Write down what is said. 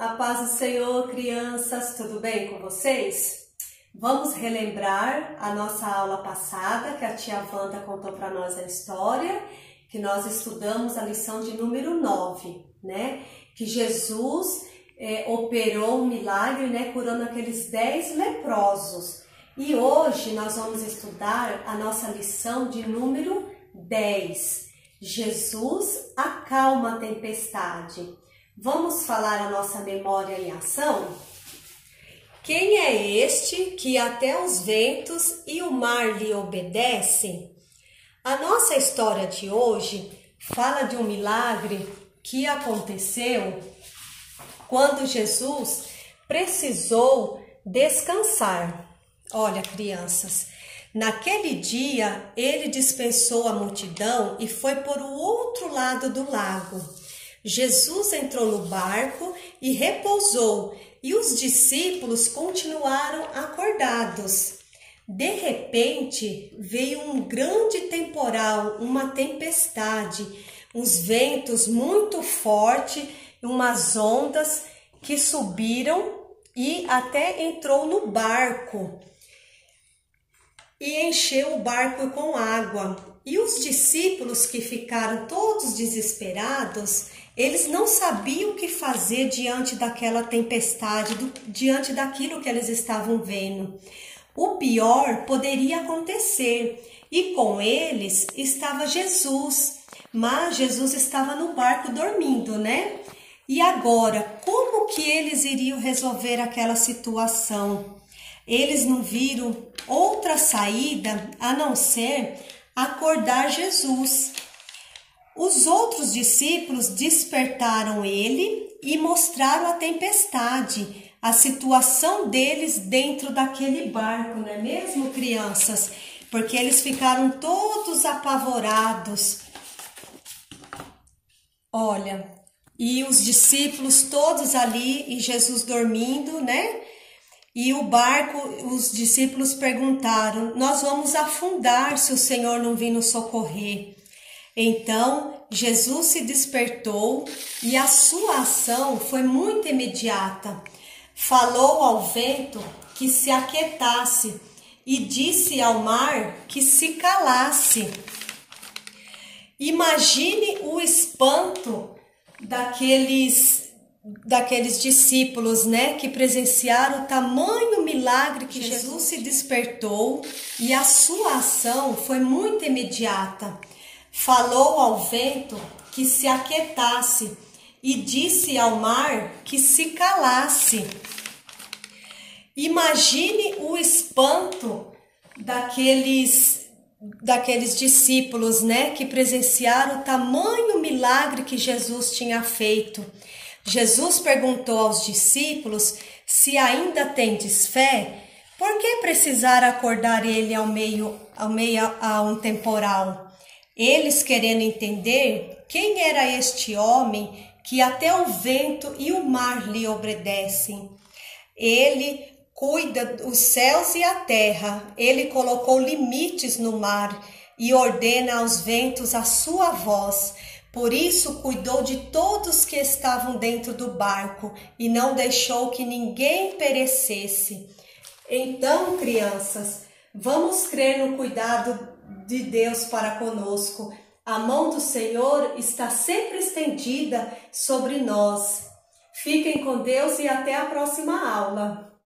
A paz do Senhor, crianças, tudo bem com vocês? Vamos relembrar a nossa aula passada, que a tia Wanda contou para nós a história, que nós estudamos a lição de número 9, né? Que Jesus operou um milagre, né? Curando aqueles 10 leprosos. E hoje nós vamos estudar a nossa lição de número 10. Jesus acalma a tempestade. Vamos falar a nossa memória em ação? Quem é este que até os ventos e o mar lhe obedecem? A nossa história de hoje fala de um milagre que aconteceu quando Jesus precisou descansar. Olha, crianças, naquele dia ele dispensou a multidão e foi por o outro lado do lago. Jesus entrou no barco e repousou, e os discípulos continuaram acordados. De repente, veio um grande temporal, uma tempestade, uns ventos muito fortes, umas ondas que subiram e até entrou no barco e encheu o barco com água. E os discípulos, que ficaram todos desesperados, eles não sabiam o que fazer diante daquela tempestade, diante daquilo que eles estavam vendo. O pior poderia acontecer, e com eles estava Jesus, mas Jesus estava no barco dormindo, né? E agora, como que eles iriam resolver aquela situação? Eles não viram outra saída a não ser acordar Jesus. Os outros discípulos despertaram ele e mostraram a tempestade, a situação deles dentro daquele barco, não é mesmo, crianças? Porque eles ficaram todos apavorados. Olha, e os discípulos todos ali e Jesus dormindo, né? E o barco, os discípulos perguntaram: nós vamos afundar se o Senhor não vir nos socorrer. Então, Jesus se despertou e a sua ação foi muito imediata. Falou ao vento que se aquietasse e disse ao mar que se calasse. Imagine o espanto daqueles discípulos, né, que presenciaram o tamanho milagre que Jesus se despertou e a sua ação foi muito imediata. Falou ao vento que se aquietasse e disse ao mar que se calasse. Imagine o espanto daqueles discípulos, né, que presenciaram o tamanho milagre que Jesus tinha feito. Jesus perguntou aos discípulos se ainda tendes fé. Por que precisar acordar ele ao meio a um temporal? Eles, querendo entender quem era este homem que até o vento e o mar lhe obedecem. Ele cuida dos céus e a terra. Ele colocou limites no mar e ordena aos ventos a sua voz. Por isso cuidou de todos que estavam dentro do barco e não deixou que ninguém perecesse. Então, crianças, vamos crer no cuidado de Deus para conosco. A mão do Senhor está sempre estendida sobre nós. Fiquem com Deus e até a próxima aula.